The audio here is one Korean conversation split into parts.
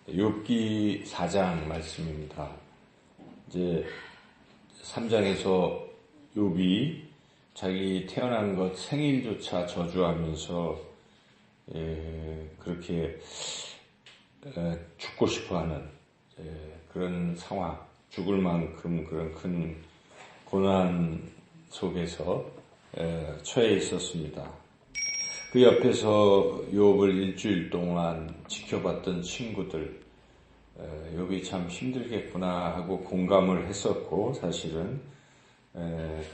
욥기 4장 말씀입니다. 이제 3장에서 욥이 자기 태어난 것 생일조차 저주하면서 그렇게 죽고 싶어하는 그런 상황, 죽을 만큼 그런 큰 고난 속에서 처해 있었습니다. 그 옆에서 욥을 일주일 동안 지켜봤던 친구들, 욥이 참 힘들겠구나 하고 공감을 했었고, 사실은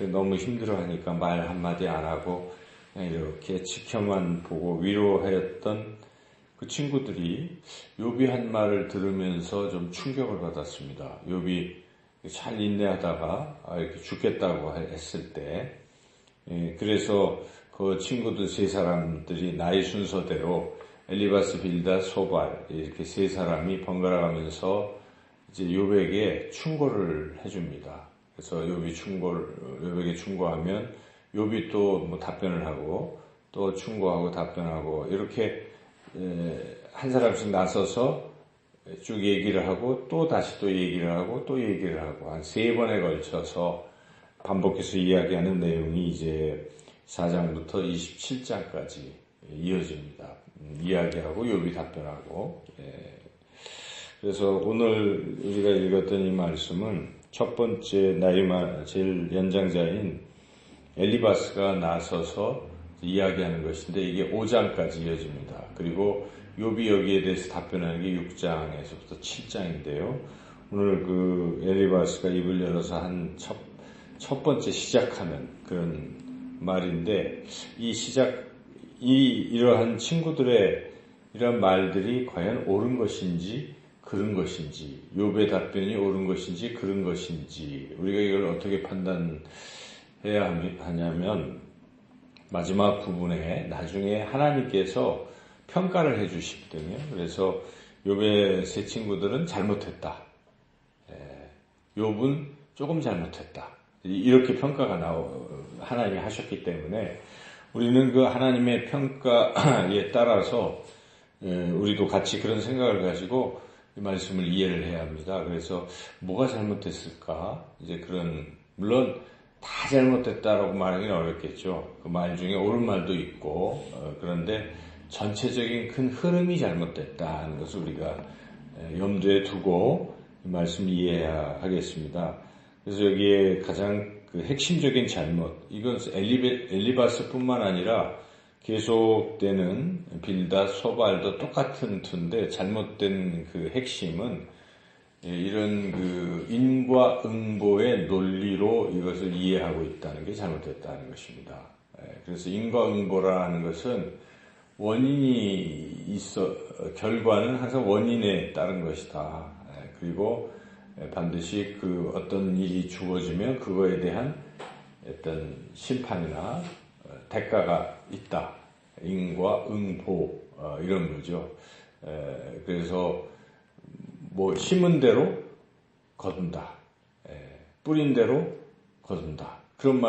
너무 힘들어하니까 말 한마디 안 하고 그냥 이렇게 지켜만 보고 위로하였던 그 친구들이 욥이 한 말을 들으면서 좀 충격을 받았습니다. 욥이 잘 인내하다가 이렇게 죽겠다고 했을 때, 그래서 그 친구들 세 사람들이 나이 순서대로 엘리바스, 빌닷, 소발 이렇게 세 사람이 번갈아가면서 이제 욥에게 충고를 해줍니다. 그래서 욥에게 충고하면 욥이 또 뭐 답변을 하고 또 충고하고 답변하고 이렇게 한 사람씩 나서서 쭉 얘기를 하고 또 다시 또 얘기를 하고 또 얘기를 하고 한 3번에 걸쳐서 반복해서 이야기하는 내용이 이제 4장부터 27장까지 이어집니다. 이야기하고 욥이 답변하고. 그래서 오늘 우리가 읽었던 이 말씀은 첫 번째 나이 제일 연장자인 엘리바스가 나서서 이야기하는 것인데 이게 5장까지 이어집니다. 그리고 욥이 여기에 대해서 답변하는 게 6장에서부터 7장인데요. 오늘 그 엘리바스가 입을 열어서 한 첫 번째 시작하는 그런 말인데 이러한 친구들의 이런 말들이 과연 옳은 것인지 그른 것인지, 욥의 답변이 옳은 것인지 그른 것인지 우리가 이걸 어떻게 판단해야 하냐면 마지막 부분에 나중에 하나님께서 평가를 해주시거든요. 그래서 욥의 세 친구들은 잘못했다. 욥은 조금 잘못했다. 이렇게 평가가 하나님이 하셨기 때문에 우리는 그 하나님의 평가에 따라서 우리도 같이 그런 생각을 가지고 이 말씀을 이해를 해야 합니다. 그래서 뭐가 잘못됐을까? 이제 물론 다 잘못됐다라고 말하기는 어렵겠죠. 그 말 중에 옳은 말도 있고 그런데 전체적인 큰 흐름이 잘못됐다는 것을 우리가 염두에 두고 이 말씀을 이해해야 하겠습니다. 그래서 여기에 가장 그 핵심적인 잘못, 이건 엘리바스뿐만 아니라 계속되는 빌닷, 소발도 똑같은 투인데 잘못된 그 핵심은 이런 그 인과응보의 논리로 이것을 이해하고 있다는 게 잘못됐다는 것입니다. 그래서 인과응보라는 것은 결과는 항상 원인에 따른 것이다. 그리고 반드시 그 어떤 일이 주어지면 그거에 대한 어떤 심판이나 대가가 있다. 인과응보 이런 거죠. 그래서 뭐 심은 대로 거둔다. 뿌린 대로 거둔다. 그런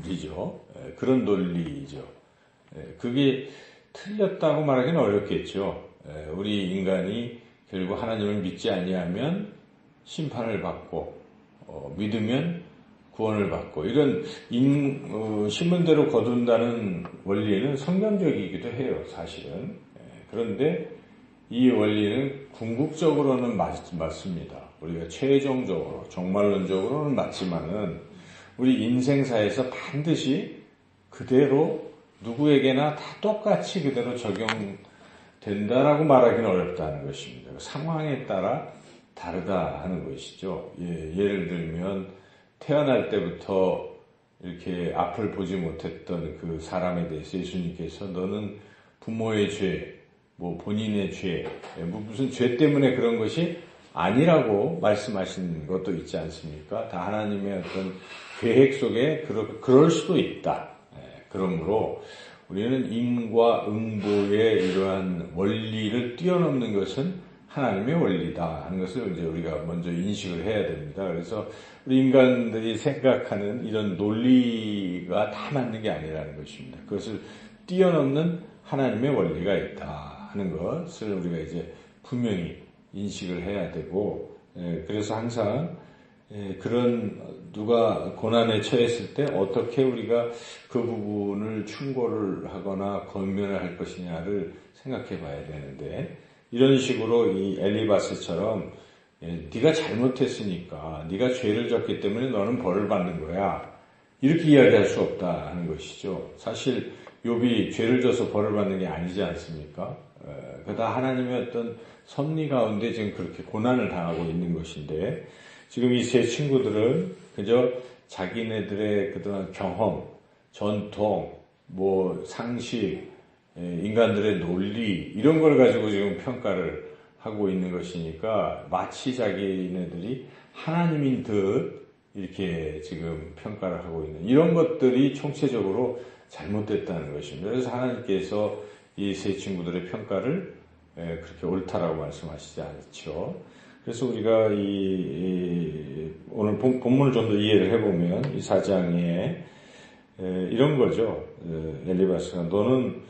말이죠. 그런 논리죠. 그게 틀렸다고 말하기는 어렵겠죠. 우리 인간이 결국 하나님을 믿지 아니하면 심판을 받고 믿으면 구원을 받고 이런 심은 대로 거둔다는 원리는 성경적이기도 해요. 사실은. 그런데 이 원리는 궁극적으로는 맞습니다. 우리가 최종적으로 종말론적으로는 맞지만은 우리 인생사에서 반드시 그대로 누구에게나 다 똑같이 그대로 적용된다라고 말하기는 어렵다는 것입니다. 상황에 따라 다르다 하는 것이죠. 예를 들면 태어날 때부터 이렇게 앞을 보지 못했던 그 사람에 대해서 예수님께서 너는 부모의 죄, 뭐 본인의 죄, 무슨 죄 때문에 그런 것이 아니라고 말씀하신 것도 있지 않습니까? 다 하나님의 어떤 계획 속에 그럴 수도 있다. 그러므로 우리는 인과응보의 이러한 원리를 뛰어넘는 것은 하나님의 원리다 하는 것을 이제 우리가 먼저 인식을 해야 됩니다. 그래서 우리 인간들이 생각하는 이런 논리가 다 맞는 게 아니라는 것입니다. 그것을 뛰어넘는 하나님의 원리가 있다 하는 것을 우리가 이제 분명히 인식을 해야 되고, 그래서 항상 그런 누가 고난에 처했을 때 어떻게 우리가 그 부분을 충고를 하거나 권면을 할 것이냐를 생각해 봐야 되는데, 이런 식으로 이 엘리바스처럼 네가 잘못했으니까 네가 죄를 졌기 때문에 너는 벌을 받는 거야, 이렇게 이야기할 수 없다 하는 것이죠. 사실 욥이 죄를 져서 벌을 받는 게 아니지 않습니까? 그다 하나님의 어떤 섭리 가운데 지금 그렇게 고난을 당하고 있는 것인데, 지금 이 세 친구들은 그저 자기네들의 그동안 경험, 전통, 상식, 인간들의 논리, 이런 걸 가지고 지금 평가를 하고 있는 것이니까 마치 자기네들이 하나님인 듯 이렇게 지금 평가를 하고 있는, 이런 것들이 총체적으로 잘못됐다는 것입니다. 그래서 하나님께서 이 세 친구들의 평가를 그렇게 옳다라고 말씀하시지 않죠. 그래서 우리가 오늘 본문을 좀 더 이해를 해보면 이 4장에 이런 거죠. 엘리바스가 너는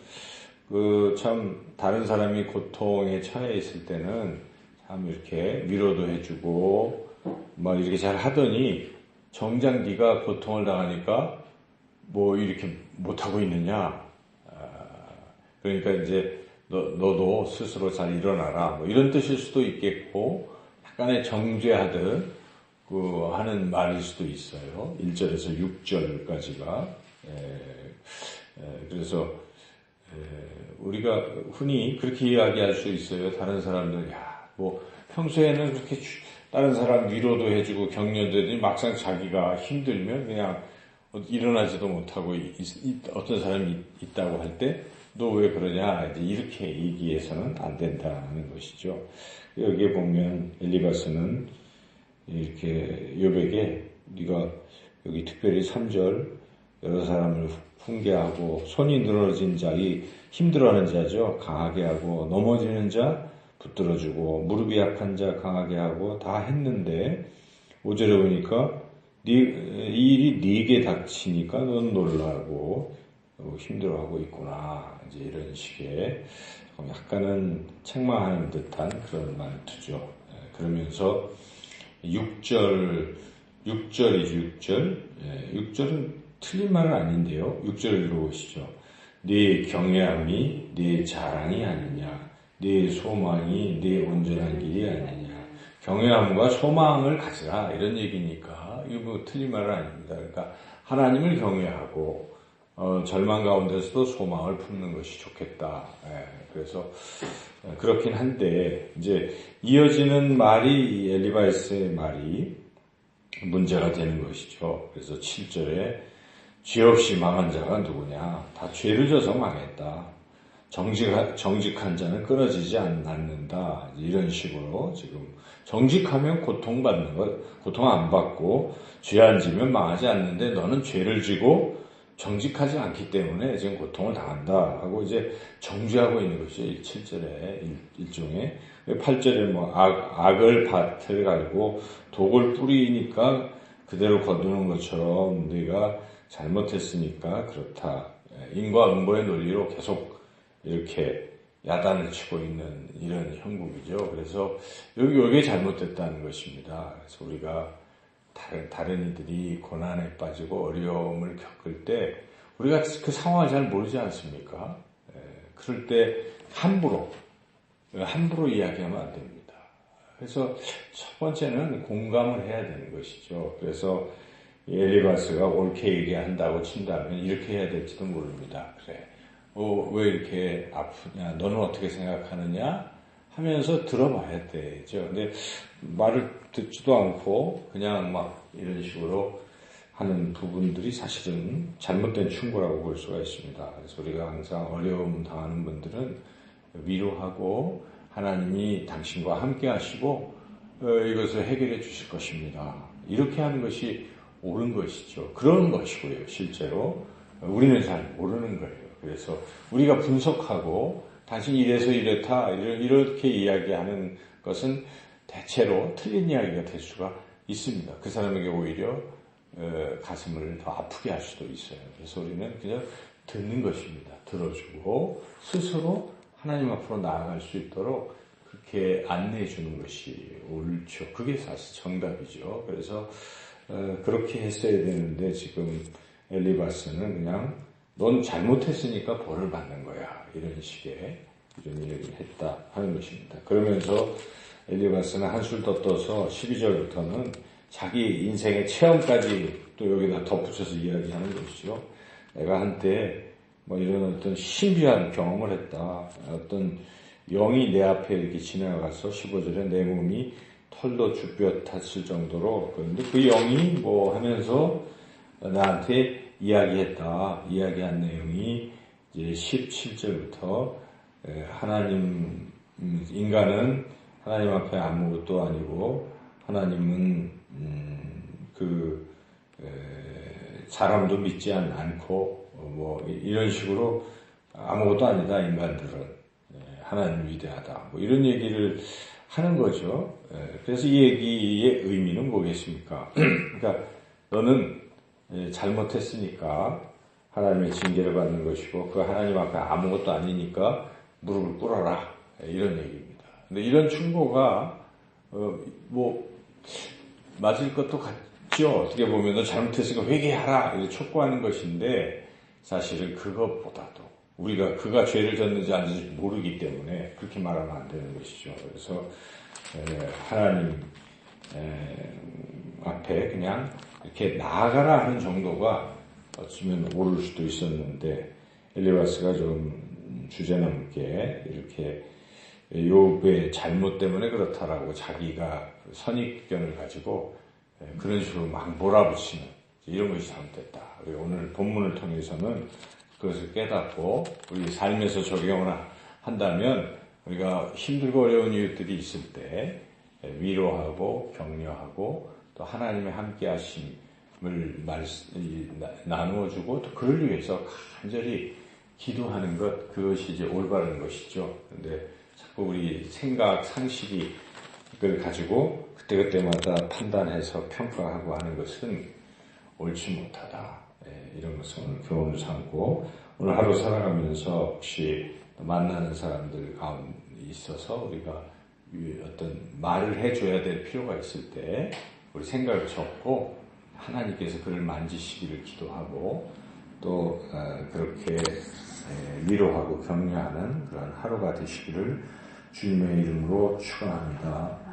참 다른 사람이 고통에 처해 있을 때는 참 이렇게 위로도 해주고 막 이렇게 잘 하더니 정작 네가 고통을 당하니까 이렇게 못하고 있느냐. 그러니까 이제 너도 스스로 잘 일어나라. 이런 뜻일 수도 있겠고, 약간의 정죄하듯 하는 말일 수도 있어요. 1절에서 6절까지가. 그래서 우리가 흔히 그렇게 이야기할 수 있어요. 다른 사람들, 평소에는 그렇게 다른 사람 위로도 해주고 격려도 해주니 막상 자기가 힘들면 그냥 일어나지도 못하고 어떤 사람이 있다고 할 때 너 왜 그러냐, 이렇게 얘기해서는 안 된다는 것이죠. 여기에 보면 엘리바스는 이렇게 욥에게 네가 여기 특별히 3절 여러 사람을 훈계하고 손이 늘어진 자, 이 힘들어하는 자죠, 강하게 하고, 넘어지는 자 붙들어주고, 무릎이 약한 자 강하게 하고 다 했는데 5절에 보니까 이 일이 네게 닥치니까 넌 놀라고 힘들어하고 있구나, 이제 이런 식의 약간은 책망하는 듯한 그런 말투죠. 그러면서 6절이죠. 6절은 틀린 말은 아닌데요. 6절 읽어보시죠. 네 경외함이 네 자랑이 아니냐, 네 소망이 네 온전한 길이 아니냐. 경외함과 소망을 가지라, 이런 얘기니까 이거 틀린 말은 아닙니다. 그러니까 하나님을 경외하고 절망 가운데서도 소망을 품는 것이 좋겠다. 그래서 그렇긴 한데, 이제 이어지는 말이, 엘리바스의 말이 문제가 되는 것이죠. 그래서 7절에 죄 없이 망한 자가 누구냐? 다 죄를 져서 망했다. 정직한 자는 끊어지지 않는다. 이런 식으로 지금 정직하면 고통받는 것, 고통 안 받고 죄 안 지면 망하지 않는데 너는 죄를 지고 정직하지 않기 때문에 지금 고통을 당한다 하고 이제 정죄하고 있는 것이죠. 7절에 일종의. 8절에 악을 밭을 갈고 독을 뿌리니까 그대로 거두는 것처럼 네가 잘못했으니까 그렇다. 인과 응보의 논리로 계속 이렇게 야단을 치고 있는 이런 형국이죠. 그래서 여기에 잘못됐다는 것입니다. 그래서 우리가 다른 이들이 고난에 빠지고 어려움을 겪을 때 우리가 그 상황을 잘 모르지 않습니까? 그럴 때 함부로 이야기하면 안 됩니다. 그래서 첫 번째는 공감을 해야 되는 것이죠. 그래서 엘리바스가 옳게 얘기한다고 친다면 이렇게 해야 될지도 모릅니다. 그래, 왜 이렇게 아프냐? 너는 어떻게 생각하느냐? 하면서 들어봐야 되죠. 근데 말을 듣지도 않고 그냥 이런 식으로 하는 부분들이 사실은 잘못된 충고라고 볼 수가 있습니다. 그래서 우리가 항상 어려움 당하는 분들은 위로하고 하나님이 당신과 함께 하시고 이것을 해결해 주실 것입니다. 이렇게 하는 것이 옳은 것이죠. 그런 것이고요. 실제로 우리는 잘 모르는 거예요. 그래서 우리가 분석하고 당신 이래서 이렇다 이렇게 이야기하는 것은 대체로 틀린 이야기가 될 수가 있습니다. 그 사람에게 오히려 가슴을 더 아프게 할 수도 있어요. 그래서 우리는 그냥 듣는 것입니다. 들어주고 스스로 하나님 앞으로 나아갈 수 있도록 그렇게 안내해 주는 것이 옳죠. 그게 사실 정답이죠. 그래서 그렇게 했어야 되는데 지금 엘리바스는 그냥 넌 잘못했으니까 벌을 받는 거야. 이런 식의 이런 얘기를 했다 하는 것입니다. 그러면서 엘리바스는 한술 더 떠서 12절부터는 자기 인생의 체험까지 또 여기다 덧붙여서 이야기하는 것이죠. 내가 한때 뭐 이런 어떤 신비한 경험을 했다. 어떤 영이 내 앞에 이렇게 지나가서 15절에 내 몸이 털도 주뼈 탔을 정도로 그런데 그 영이 뭐 하면서 나한테 이야기했다. 이야기한 내용이 이제 17절부터 하나님 인간은 하나님 앞에 아무것도 아니고 하나님은 사람도 믿지 않고 뭐 이런 식으로 아무것도 아니다 인간들은 하나님 위대하다 뭐 이런 얘기를 하는 거죠. 그래서 이 얘기의 의미는 뭐겠습니까? 그러니까 너는 잘못했으니까 하나님의 징계를 받는 것이고 그 하나님 앞에 아무것도 아니니까 무릎을 꿇어라 이런 얘기입니다. 근데 이런 충고가 뭐 맞을 것도 같죠. 어떻게 보면 너 잘못했으니까 회개하라 이렇게 촉구하는 것인데 사실은 그것보다도 우리가 그가 죄를 졌는지 안 졌는지 모르기 때문에 그렇게 말하면 안 되는 것이죠. 그래서 하나님 앞에 그냥 이렇게 나아가라 하는 정도가 어쩌면 옳을 수도 있었는데 엘리바스가 좀 주제넘게 이렇게 욥의 잘못 때문에 그렇다라고 자기가 선입견을 가지고 그런 식으로 막 몰아붙이는 이런 것이 잘못됐다. 우리 오늘 본문을 통해서는 그것을 깨닫고 우리 삶에서 적용을 한다면 우리가 힘들고 어려운 이웃들이 있을 때 위로하고 격려하고 또 하나님의 함께 하심을 나누어주고 또 그를 위해서 간절히 기도하는 것 그것이 이제 올바른 것이죠. 근데 자꾸 우리 생각 상식이 그걸 가지고 그때그때마다 판단해서 평가하고 하는 것은 옳지 못하다. 이런 것을 오늘 교훈을 삼고 오늘 하루 살아가면서 혹시 만나는 사람들 가운데 있어서 우리가 어떤 말을 해줘야 될 필요가 있을 때 우리 생각을 적고 하나님께서 그를 만지시기를 기도하고 또 그렇게 위로하고 격려하는 그런 하루가 되시기를 주님의 이름으로 축원합니다.